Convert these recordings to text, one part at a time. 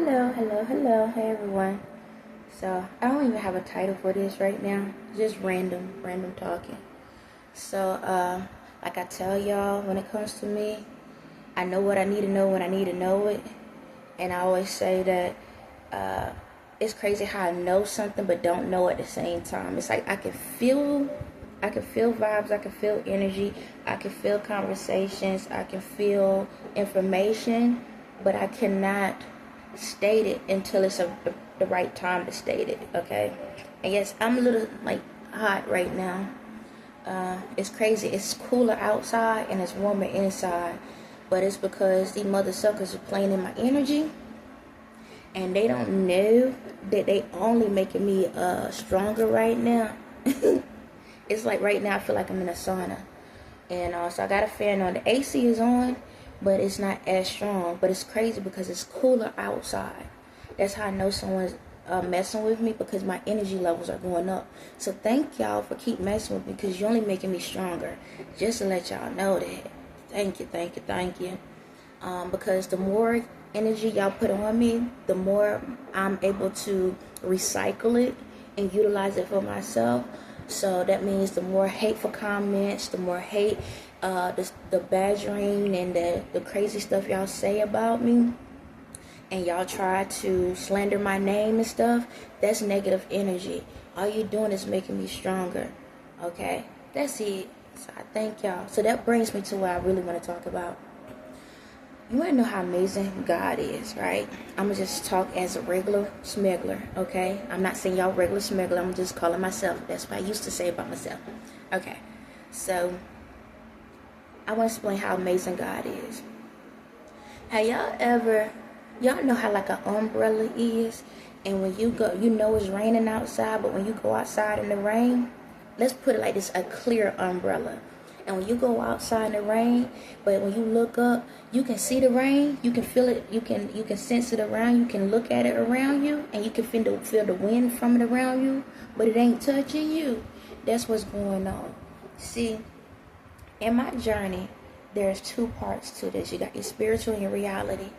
Hello, hey everyone. So I don't even have a title for this right now, just random talking. So like I tell y'all, when it comes to me, I know what I need to know when I need to know it, and I always say that it's crazy how I know something but don't know at the same time. It's like I can feel vibes, I can feel energy, I can feel conversations, I can feel information, but I cannot state it until it's the right time to state it, okay? And yes, I'm a little hot right now. It's crazy. It's cooler outside and it's warmer inside, but it's because these mother suckers are playing in my energy, and they don't know that they only making me stronger right now. It's like right now I feel like I'm in a sauna, and so I got a fan on. The AC is on, but it's not as strong. But it's crazy because it's cooler outside. That's how I know someone's messing with me, because my energy levels are going up. So thank y'all for keep messing with me, because you're only making me stronger. Just to let y'all know that. Thank you. Because the more energy y'all put on me, the more I'm able to recycle it and utilize it for myself. So that means the more hateful comments, the more hate, the badgering and the crazy stuff y'all say about me, and y'all try to slander my name and stuff, that's negative energy. All you're doing is making me stronger, okay? That's it. So I thank y'all. So that brings me to what I really want to talk about. You want to know how amazing God is, right? I'm going to just talk as a regular smuggler, okay? I'm not saying y'all regular smuggler. I'm just calling myself. That's what I used to say about myself. Okay, so I want to explain how amazing God is. Have y'all know how like an umbrella is? And when you go, you know it's raining outside, but when you go outside in the rain, let's put it like this, a clear umbrella. And when you go outside in the rain, but when you look up, you can see the rain, you can feel it, you can sense it around, you can look at it around you, and you can feel the wind from it around you, but it ain't touching you. That's what's going on. See, in my journey, there's two parts to this. You got your spiritual and your reality.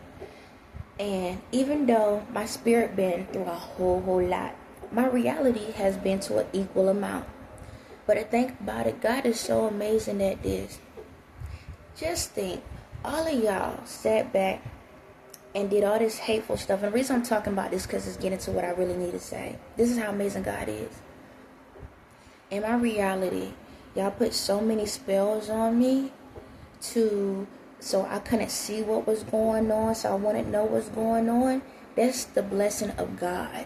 And even though my spirit been through a whole lot, my reality has been to an equal amount. But I think about it, God is so amazing at this. Just think, all of y'all sat back and did all this hateful stuff. And the reason I'm talking about this because it's getting to what I really need to say. This is how amazing God is. In my reality, y'all put so many spells on me so I couldn't see what was going on, so I wouldn't know what's going on. That's the blessing of God.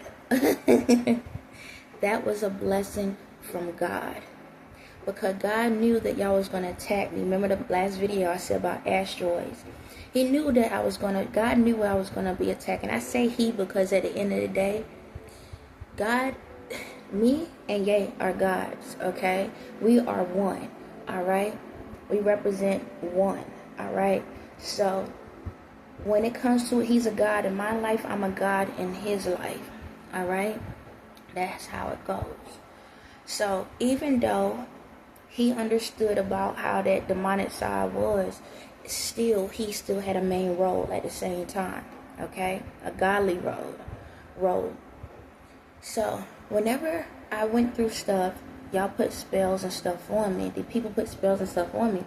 That was a blessing from God, because God knew that y'all was going to attack me. Remember the last video I said about asteroids? He knew that God knew I was going to be attacking. I say he because at the end of the day, God, me and Ye are gods, okay? We are one, all right? We represent one, all right? So when it comes to it, he's a God in my life, I'm a God in his life, all right? That's how it goes. So even though he understood about how that demonic side was, he still had a main role at the same time, okay? A godly role. So whenever I went through stuff, y'all put spells and stuff on me. The people put spells and stuff on me,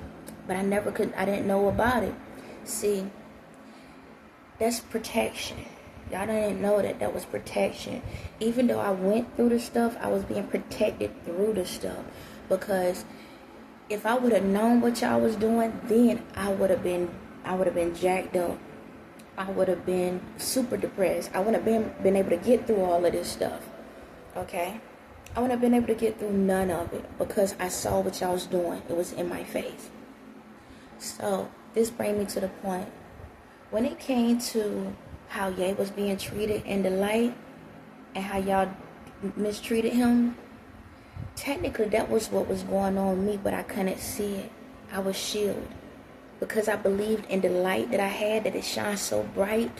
but I didn't know about it. See, that's protection. Y'all didn't know that was protection. Even though I went through the stuff, I was being protected through the stuff. Because if I would have known what y'all was doing, then I would have been jacked up. I would have been super depressed. I wouldn't have been able to get through all of this stuff. Okay? I wouldn't have been able to get through none of it, because I saw what y'all was doing. It was in my face. So this brings me to the point. When it came to how Ye was being treated in the light and how y'all mistreated him, technically that was what was going on with me, but I couldn't see it. I was shielded because I believed in the light that I had, that it shines so bright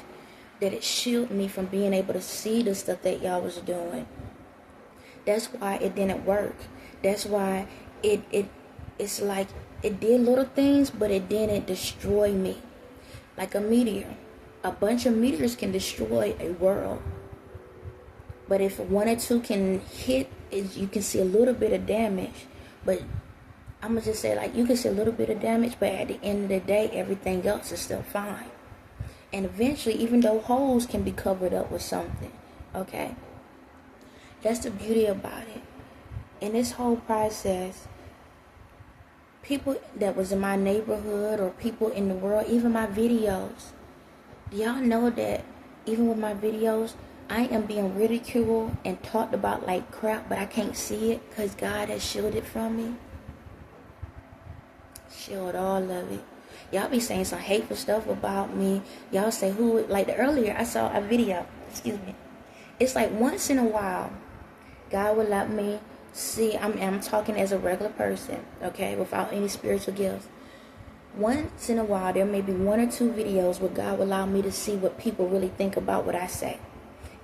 that it shielded me from being able to see the stuff that y'all was doing. That's why it didn't work. That's why it's like it did little things, but it didn't destroy me like a meteor. A bunch of meteors can destroy a world. But if one or two can hit, you can see a little bit of damage. But I'm going to just say, like, you can see a little bit of damage, but at the end of the day, everything else is still fine. And eventually, even though holes can be covered up with something, okay? That's the beauty about it. In this whole process, people that was in my neighborhood or people in the world, even my videos, do y'all know that even with my videos, I am being ridiculed and talked about like crap, but I can't see it because God has shielded from me? Shield all of it. Y'all be saying some hateful stuff about me. Y'all say who, like earlier I saw a video, excuse me. It's like once in a while, God will let me see, I'm talking as a regular person, okay, without any spiritual gifts. Once in a while, there may be one or two videos where God will allow me to see what people really think about what I say.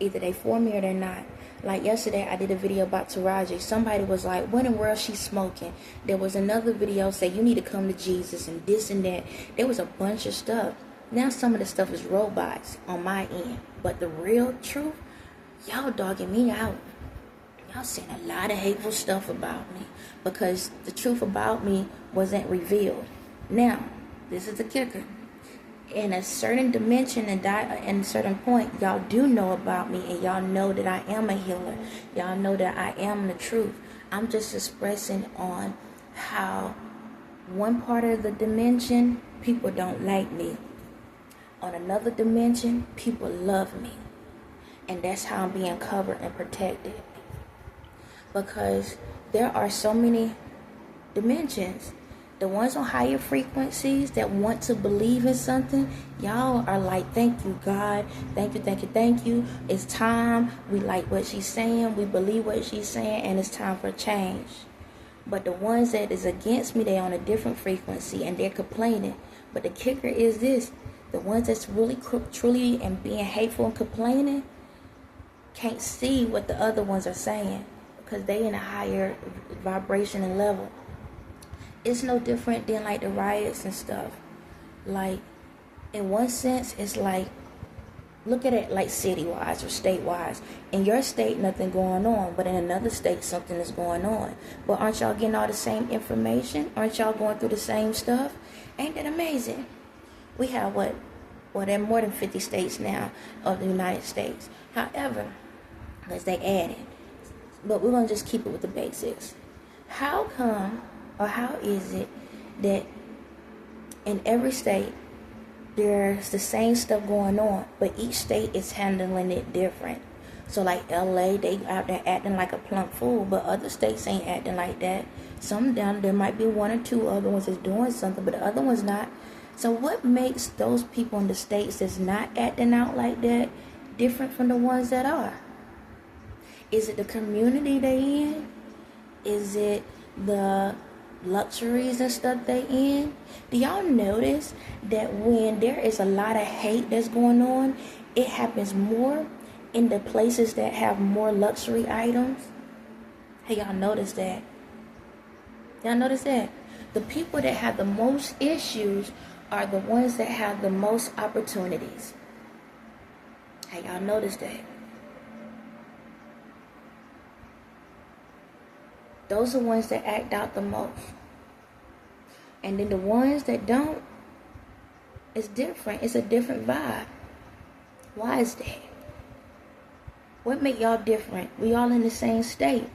Either they for me or they're not. Like yesterday, I did a video about Taraji. Somebody was like, what in the world she's smoking? There was another video say, you need to come to Jesus and this and that. There was a bunch of stuff. Now some of the stuff is robots on my end. But the real truth, y'all dogging me out. Y'all saying a lot of hateful stuff about me because the truth about me wasn't revealed. Now, this is the kicker. In a certain dimension and in a certain point, y'all do know about me and y'all know that I am a healer. Y'all know that I am the truth. I'm just expressing on how one part of the dimension, people don't like me. On another dimension, people love me. And that's how I'm being covered and protected. Because there are so many dimensions. The ones on higher frequencies that want to believe in something, y'all are like, thank you, God. Thank you, thank you, thank you. It's time. We like what she's saying. We believe what she's saying. And it's time for change. But the ones that is against me, they're on a different frequency and they're complaining. But the kicker is this. The ones that's really, truly and being hateful and complaining can't see what the other ones are saying. Because they in a higher vibration and level. It's no different than like the riots and stuff. Like, in one sense, it's like, look at it like city-wise or state-wise. In your state, nothing going on. But in another state, something is going on. But aren't y'all getting all the same information? Aren't y'all going through the same stuff? Ain't that amazing? We have what? Well, there are more than 50 states now of the United States. However, because they added. But we're going to just keep it with the basics. How come, or how is it that in every state there's the same stuff going on, but each state is handling it different? So like LA, they out there acting like a plump fool, but other states ain't acting like that. Some down there might be one or two other ones that's doing something, but the other one's not. So what makes those people in the states that's not acting out like that different from the ones that are? Is it the community they in? Is it the luxuries and stuff they in? Do y'all notice that when there is a lot of hate that's going on, it happens more in the places that have more luxury items? Hey, y'all notice that? Y'all notice that? The people that have the most issues are the ones that have the most opportunities. Hey, y'all notice that? Those are the ones that act out the most. And then the ones that don't, it's different. It's a different vibe. Why is that? What make y'all different? We all in the same state,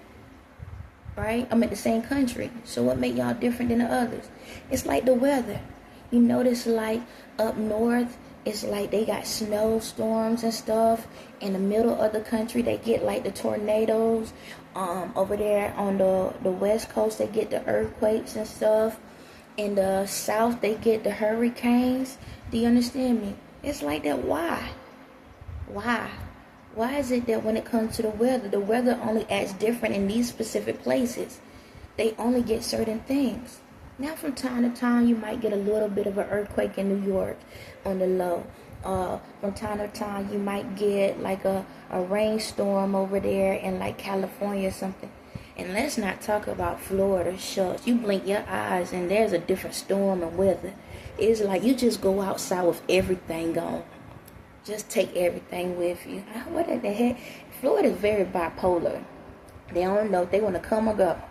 right? I'm in the same country. So what make y'all different than the others? It's like the weather. You notice like up north, it's like they got snowstorms and stuff. In the middle of the country, they get like the tornadoes. Over there on the west coast, they get the earthquakes and stuff. In the south, they get the hurricanes. Do you understand me? It's like that. Why? Why is it that when it comes to the weather only acts different in these specific places? They only get certain things. Now, from time to time, you might get a little bit of an earthquake in New York on the low. From time to time, you might get like a rainstorm over there in like California or something. And let's not talk about Florida. Shucks, you blink your eyes and there's a different storm and weather. It's like you just go outside with everything on. Just take everything with you. What the heck? Florida is very bipolar. They don't know if they want to come or go.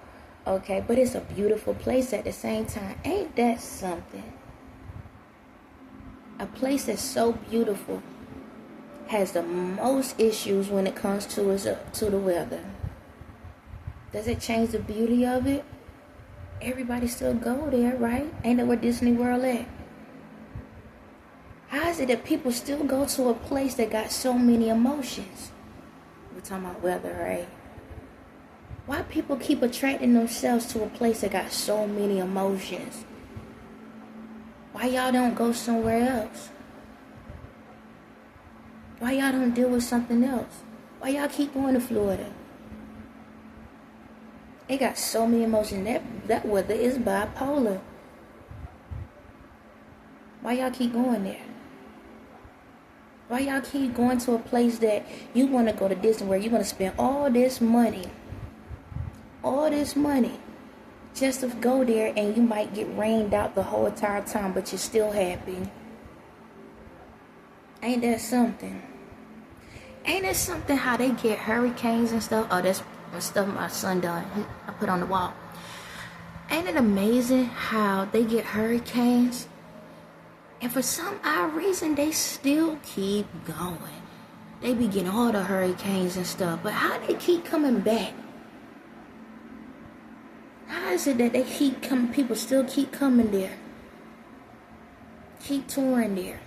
Okay, but it's a beautiful place at the same time. Ain't that something? A place that's so beautiful has the most issues when it comes to the weather. Does it change the beauty of it? Everybody still go there, right? Ain't that where Disney World at? How is it that people still go to a place that got so many emotions? We're talking about weather, right? Why people keep attracting themselves to a place that got so many emotions? Why y'all don't go somewhere else? Why y'all don't deal with something else? Why y'all keep going to Florida? It got so many emotions. That weather is bipolar. Why y'all keep going there? Why y'all keep going to a place that you want to go to Disney where you're going to spend all this money just to go there, and you might get rained out the whole entire time, but you're still happy? Ain't that something? Ain't it something how they get hurricanes and stuff? Oh, that's stuff my son done. I put on the wall. Ain't it amazing how they get hurricanes? And for some odd reason, they still keep going. They be getting all the hurricanes and stuff. But how they keep coming back? How is it that they keep coming? People still keep coming there. Keep touring there.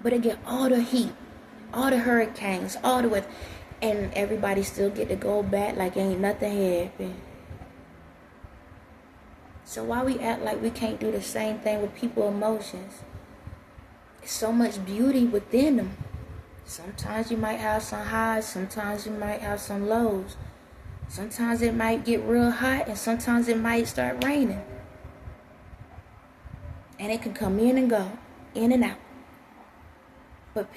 But they get all the heat, all the hurricanes, all the weather, and everybody still get to go back like ain't nothing happened. So why we act like we can't do the same thing with people's emotions? There's so much beauty within them. Sometimes you might have some highs, sometimes you might have some lows. Sometimes it might get real hot, and sometimes it might start raining. And it can come in and go, in and out. But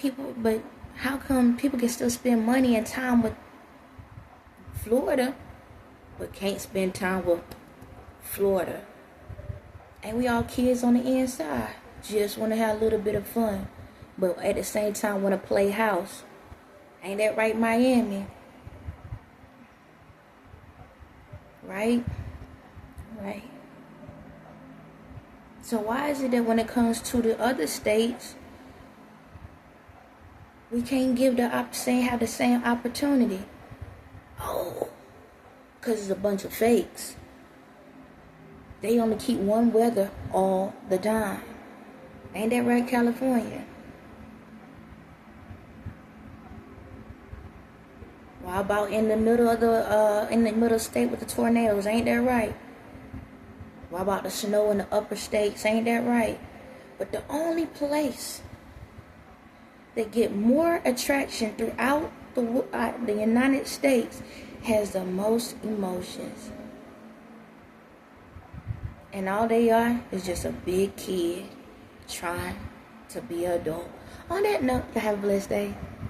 how come people can still spend money and time with Florida, but can't spend time with Florida? And we all kids on the inside, just want to have a little bit of fun, but at the same time want to play house. Ain't that right, Miami? Right? So why is it that when it comes to the other states, we can't have the same opportunity? Oh, because it's a bunch of fakes. They only keep one weather all the time. Ain't that right, California? How about in the middle of the state with the tornadoes? Ain't that right? What about the snow in the upper states? Ain't that right? But the only place that get more attraction throughout the United States has the most emotions. And all they are is just a big kid trying to be an adult. On that note, have a blessed day.